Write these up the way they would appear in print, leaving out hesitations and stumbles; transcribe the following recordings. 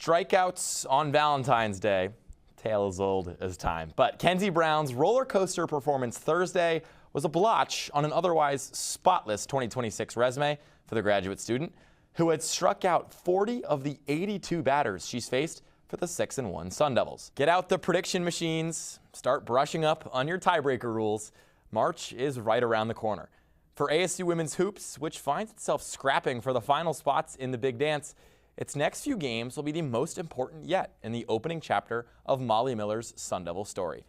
Strikeouts on Valentine's Day. Tale as old as time. But Kenzie Brown's roller coaster performance Thursday was a blotch on an otherwise spotless 2026 resume for the graduate student, who had struck out 40 of the 82 batters she's faced for the 6-1 Sun Devils. Get out the prediction machines, start brushing up on your tiebreaker rules. March is right around the corner. For ASU women's hoops, which finds itself scrapping for the final spots in the Big Dance, its next few games will be the most important yet in the opening chapter of Molly Miller's Sun Devil story.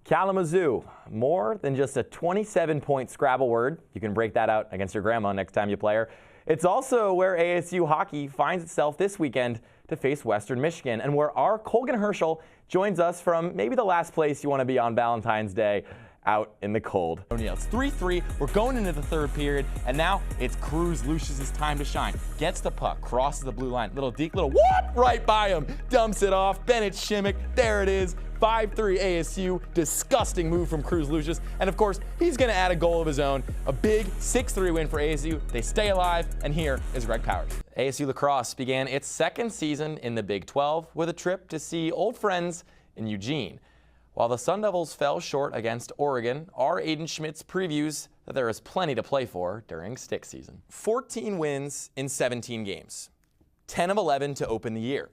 Kalamazoo, more than just a 27-point Scrabble word. You can break that out against your grandma next time you play her. It's also where ASU hockey finds itself this weekend to face Western Michigan, and where our Colgan Herschel joins us from maybe the last place you want to be on Valentine's Day, out in the cold. It's 3-3. We're going into the third period, and now it's Cruz Lucius' time to shine. Gets the puck, crosses the blue line. Little deke, little whoop right by him. Dumps it off. Bennett Shimmick. There it is. 5-3 ASU. Disgusting move from Cruz Lucius. And of course, he's going to add a goal of his own. A big 6-3 win for ASU. They stay alive, and here is Greg Powers. ASU lacrosse began its second season in the Big 12 with a trip to see old friends in Eugene. While the Sun Devils fell short against Oregon, our Aiden Schmitz previews that there is plenty to play for during stick season. 14 wins in 17 games, 10 of 11 to open the year.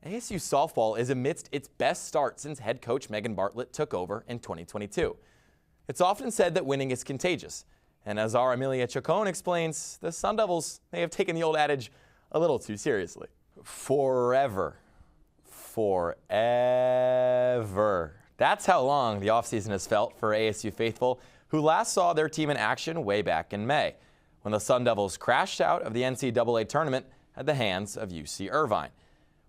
ASU softball is amidst its best start since head coach Megan Bartlett took over in 2022. It's often said that winning is contagious, and as our Amelia Chacon explains, the Sun Devils may have taken the old adage a little too seriously. Forever. That's how long the offseason has felt for ASU faithful, who last saw their team in action way back in May, when the Sun Devils crashed out of the NCAA tournament at the hands of UC Irvine.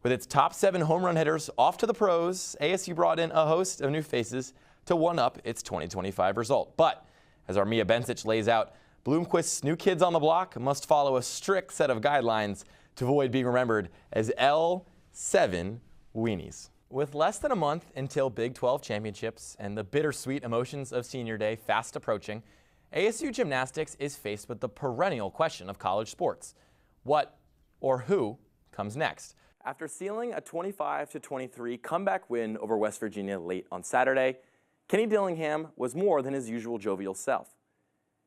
With its top 7 home run hitters off to the pros, ASU brought in a host of new faces to one-up its 2025 result. But, as our Mia Bensich lays out, Bloomquist's new kids on the block must follow a strict set of guidelines to avoid being remembered as L7 weenies. With less than a month until Big 12 championships and the bittersweet emotions of senior day fast approaching, ASU gymnastics is faced with the perennial question of college sports. What or who comes next? After sealing a 25-23 comeback win over West Virginia late on Saturday, Kenny Dillingham was more than his usual jovial self.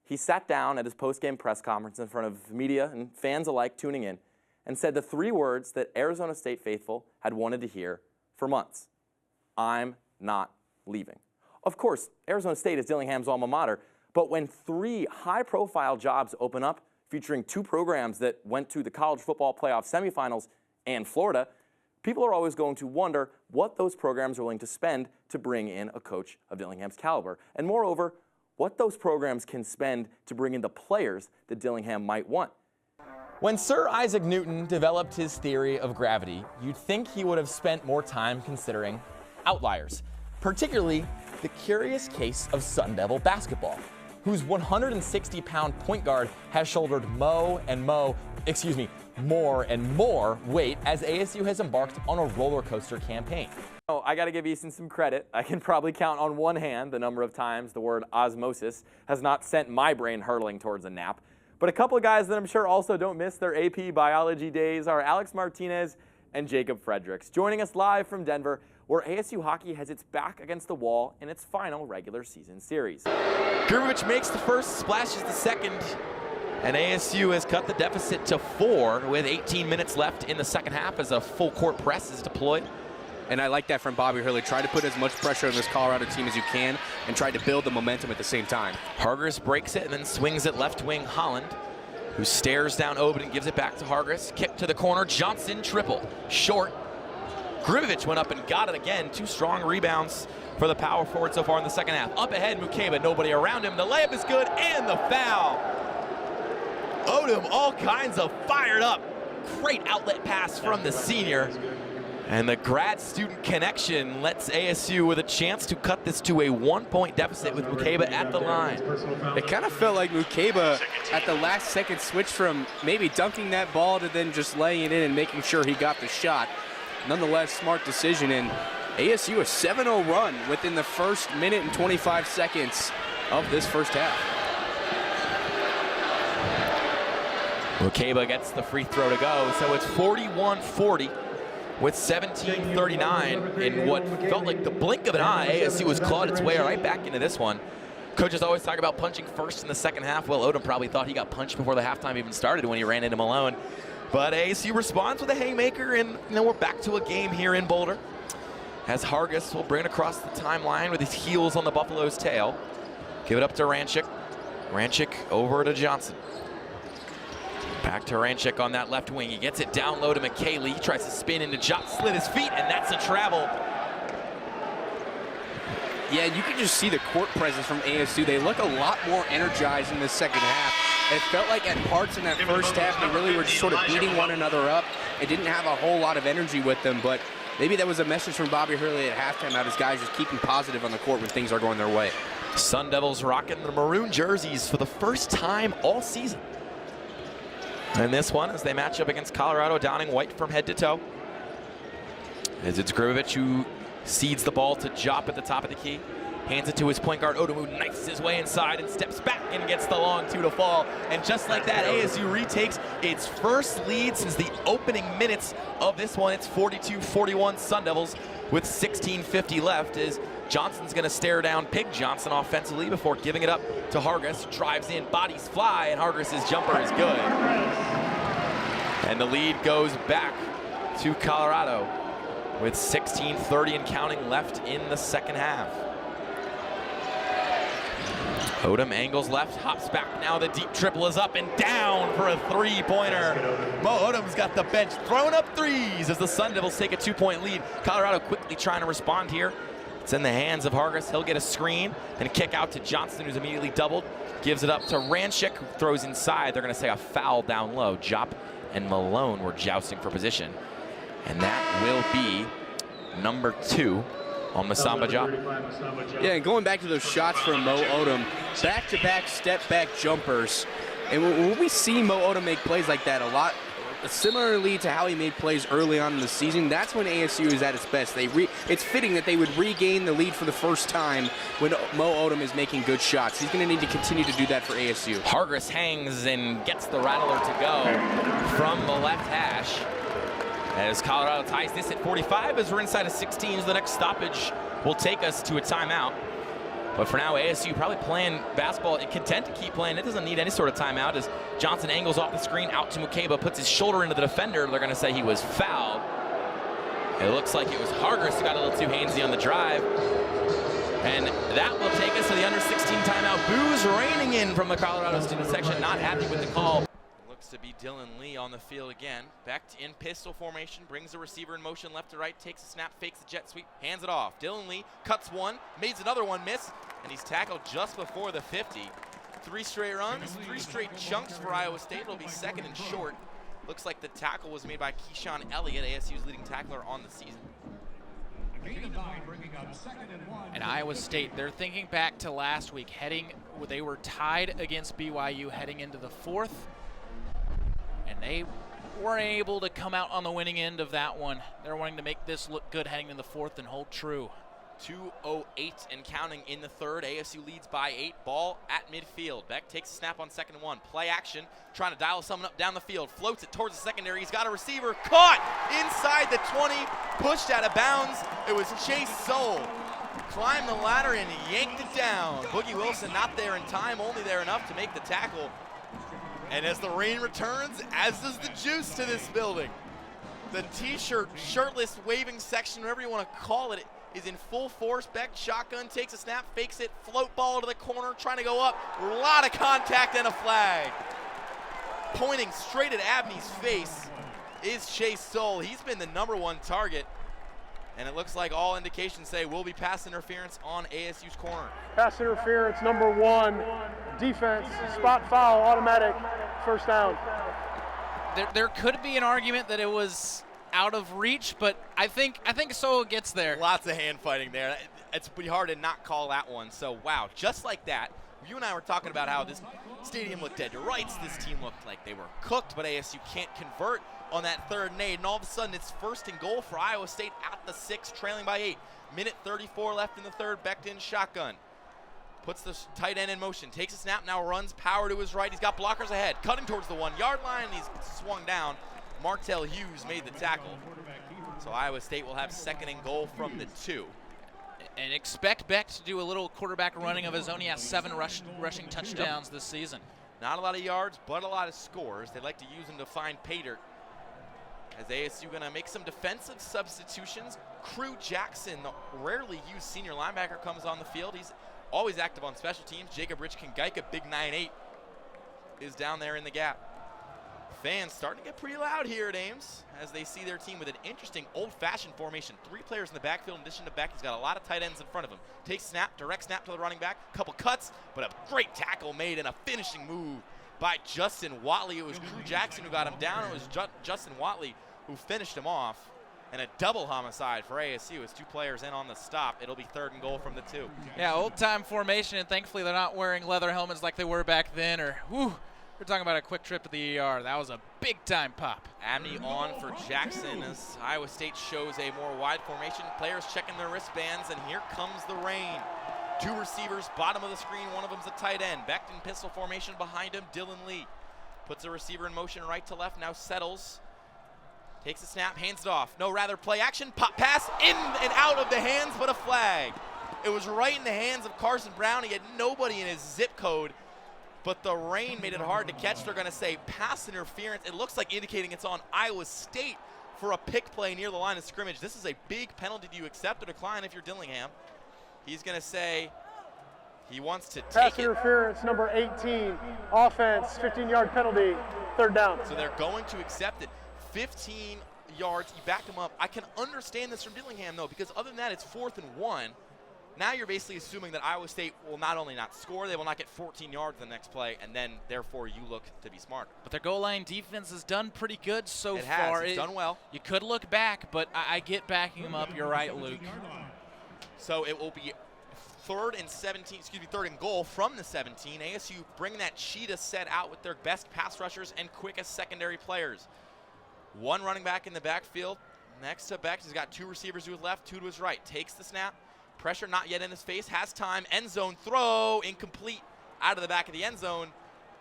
He sat down at his post-game press conference in front of media and fans alike tuning in and said the 3 words that Arizona State faithful had wanted to hear for months: I'm not leaving. Of course, Arizona State is Dillingham's alma mater, but when 3 high-profile jobs open up featuring 2 programs that went to the college football playoff semifinals and Florida, people are always going to wonder what those programs are willing to spend to bring in a coach of Dillingham's caliber, and moreover, what those programs can spend to bring in the players that Dillingham might want. When Sir Isaac Newton developed his theory of gravity, you'd think he would have spent more time considering outliers, particularly the curious case of Sun Devil basketball, whose 160-pound point guard has shouldered more and more weight as ASU has embarked on a roller coaster campaign. Oh, I gotta give Easton some credit. I can probably count on one hand the number of times the word osmosis has not sent my brain hurtling towards a nap. But a couple of guys that I'm sure also don't miss their AP biology days are Alex Martinez and Jacob Fredericks, joining us live from Denver, where ASU hockey has its back against the wall in its final regular season series. Gurevich makes the first, splashes the second, and ASU has cut the deficit to 4 with 18 minutes left in the second half as a full court press is deployed. And I like that from Bobby Hurley. Try to put as much pressure on this Colorado team as you can and try to build the momentum at the same time. Hargis breaks it and then swings it left wing Holland, who stares down Obed and gives it back to Hargis. Kick to the corner, Johnson triple, short. Grivovich went up and got it again. 2 strong rebounds for the power forward so far in the second half. Up ahead, Mukeba, nobody around him. The layup is good and the foul. Odom all kinds of fired up. Great outlet pass from the senior. And the grad-student connection lets ASU with a chance to cut this to a 1-point deficit with Mukeba at the line. It kind of felt like Mukeba at the last second switched from maybe dunking that ball to then just laying it in and making sure he got the shot. Nonetheless, smart decision, and ASU a 7-0 run within the first minute and 25 seconds of this first half. Mukeba gets the free throw to go, so it's 41-40 with 17:39 in what felt like the blink of an eye. ASU has clawed its way right back into this one. Coaches always talk about punching first in the second half. Well, Odom probably thought he got punched before the halftime even started when he ran into Malone. But ASU responds with a haymaker, and we're back to a game here in Boulder, as Hargis will bring it across the timeline with his heels on the Buffalo's tail. Give it up to Ranchik. Ranchik over to Johnson. Back to Ranchik on that left wing. He gets it down low to McKaylee. He tries to spin into Jock, slid his feet, and that's a travel. Yeah, you can just see the court presence from ASU. They look a lot more energized in the second half. It felt like at parts in that first half, they really were just sort of beating one another up. It didn't have a whole lot of energy with them, but maybe that was a message from Bobby Hurley at halftime about his guys just keeping positive on the court when things are going their way. Sun Devils rocking the maroon jerseys for the first time all season. And this one, as they match up against Colorado, donning white from head to toe. As it's Grivovich who seeds the ball to Jop at the top of the key. Hands it to his point guard, Odom, who knifes his way inside and steps back and gets the long two to fall. And just like that, ASU retakes its first lead since the opening minutes of this one. It's 42-41 Sun Devils with 16:50 left, as Johnson's going to stare down Pig Johnson offensively before giving it up to Hargis. Drives in, bodies fly, and Hargis's jumper is good. And the lead goes back to Colorado with 16:30 and counting left in the second half. Odom angles left, hops back now. The deep triple is up and down for a three-pointer. Mo Odom's got the bench throwing up threes as the Sun Devils take a 2-point lead. Colorado quickly trying to respond here. It's in the hands of Hargis. He'll get a screen and kick out to Johnson, who's immediately doubled. Gives it up to Ranchik, who throws inside. They're going to say a foul down low. Jop and Malone were jousting for position. And that will be number 2 on Masamba Jop. Yeah, and going back to those shots from Mo Odom, back-to-back step-back jumpers. And when we see Mo Odom make plays like that a lot, similarly to how he made plays early on in the season, that's when ASU is at its best. It's fitting that they would regain the lead for the first time when Mo Odom is making good shots. He's going to need to continue to do that for ASU. Hargis hangs and gets the rattler to go from the left hash. As Colorado ties this at 45 as we're inside of 16. The next stoppage will take us to a timeout. But for now, ASU probably playing basketball and content to keep playing. It doesn't need any sort of timeout as Johnson angles off the screen out to Mukeba, puts his shoulder into the defender. They're going to say he was fouled. It looks like it was Hargis who got a little too handsy on the drive. And that will take us to the under 16 timeout. Boos raining in from the Colorado student section, not happy with the call. Looks to be Dylan Lee on the field again. Back in pistol formation, brings the receiver in motion left to right, takes a snap, fakes the jet sweep, hands it off. Dylan Lee cuts one, makes another one miss, and he's tackled just before the 50. 3 straight runs, 3 straight chunks for Iowa State. It'll be second and short. Looks like the tackle was made by Keyshawn Elliott, ASU's leading tackler on the season. And Iowa State, they're thinking back to last week, they were tied against BYU heading into the 4th. And they weren't able to come out on the winning end of that one. They're wanting to make this look good heading into the 4th and hold true. 2:08 and counting in the 3rd. ASU leads by 8. Ball at midfield. Beck takes a snap on 2nd and 1. Play action, trying to dial someone up down the field. Floats it towards the secondary. He's got a receiver. Caught inside the 20. Pushed out of bounds. It was Chase Soule. Climbed the ladder and yanked it down. Boogie Wilson not there in time, only there enough to make the tackle. And as the rain returns, as does the juice to this building, the t-shirt, shirtless, waving section, whatever you want to call it, is in full force. Beck shotgun, takes a snap, fakes it, float ball to the corner, trying to go up. A lot of contact and a flag. Pointing straight at Abney's face is Chase Soule. He's been the #1 target. And it looks like all indications say will be pass interference on ASU's corner. Pass interference, *1. Defense, spot foul, automatic, first down. There could be an argument that it was out of reach, but I think Soule gets there. Lots of hand fighting there. It's pretty hard to not call that one. So, wow, just like that, you and I were talking about how this stadium looked dead to rights. This team looked like they were cooked, but ASU can't convert on that 3rd and 8. And all of a sudden, it's 1st and goal for Iowa State at the 6, trailing by 8. Minute 34 left in the 3rd. Becked in shotgun. puts the tight end in motion, takes a snap, now runs power to his right. He's got blockers ahead, cutting towards the 1 yard line, and he's swung down. Martell Hughes made the tackle. So Iowa State will have 2nd and goal from the 2. And expect Beck to do a little quarterback running of his own. He has 7 rushing touchdowns this season. Not a lot of yards, but a lot of scores. They like to use him to find pay dirt. As ASU going to make some defensive substitutions. Crew Jackson, the rarely used senior linebacker, comes on the field. He's always active on special teams. Jacob Rich-Kangaika, big 9'8", is down there in the gap. Fans starting to get pretty loud here at Ames as they see their team with an interesting old-fashioned formation. 3 players in the backfield in addition to Beck. He's got a lot of tight ends in front of him. Takes snap, direct snap to the running back, couple cuts, but a great tackle made and a finishing move by Justin Watley. It was Crew Jackson who got him down. It was Justin Watley who finished him off. And a double homicide for ASU as 2 players in on the stop. It'll be 3rd and goal from the 2. Yeah, old-time formation, and thankfully they're not wearing leather helmets like they were back then. We're talking about a quick trip to the ER. That was a big-time pop. Abney on for Jackson as Iowa State shows a more wide formation. Players checking their wristbands, and here comes the rain. 2 receivers, bottom of the screen. One of them's a tight end. Back in pistol formation behind him, Dylan Lee. Puts a receiver in motion right to left, now settles. Takes a snap, hands it off. No, rather play action, pop pass, in and out of the hands, but a flag. It was right in the hands of Carson Brown. He had nobody in his zip code, but the rain made it hard to catch. They're going to say pass interference. It looks like indicating it's on Iowa State for a pick play near the line of scrimmage. This is a big penalty. Do you accept or decline if you're Dillingham? He's going to say he wants to Pass take it. interference, number 18. Offense, 15-yard penalty, 3rd down. So they're going to accept it. 15 yards, he backed him up. I can understand this from Dillingham, though, because other than that, it's 4th and 1. Now you're basically assuming that Iowa State will not only not score, they will not get 14 yards the next play, and then, therefore, you look to be smart. But their goal line defense has done pretty good so It far. has. It's done well. You could look back, but I get backing them up. You're right, Luke. So it will be 3rd and goal from the 17. ASU bringing that cheetah set out with their best pass rushers and quickest secondary players. 1 running back in the backfield. Next to Beck, he's got 2 receivers to his left, 2 to his right. Takes the snap. Pressure not yet in his face. Has time. End zone throw. Incomplete. Out of the back of the end zone.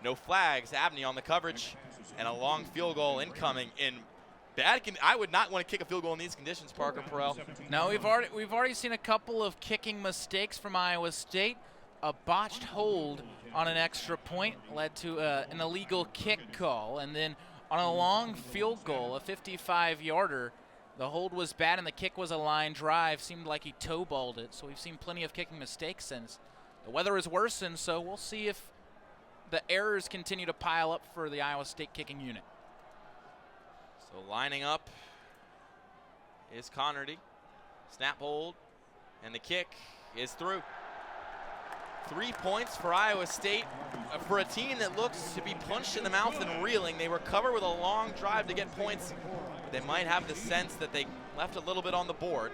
No flags. Abney on the coverage. And a long field goal incoming in bad I would not want to kick a field goal in these conditions, Parker Perrell. No, we've already seen a couple of kicking mistakes from Iowa State. A botched hold on an extra point led to an illegal kick call. And then on a long field goal, a 55-yarder, the hold was bad and the kick was a line drive. Seemed like he toe-balled it. So we've seen plenty of kicking mistakes since. The weather has worsened, so we'll see if the errors continue to pile up for the Iowa State kicking unit. So lining up is Connerty. Snap hold, and the kick is through. 3 points for Iowa State. For a team that looks to be punched in the mouth and reeling, they recover with a long drive to get points. They might have the sense that they left a little bit on the board.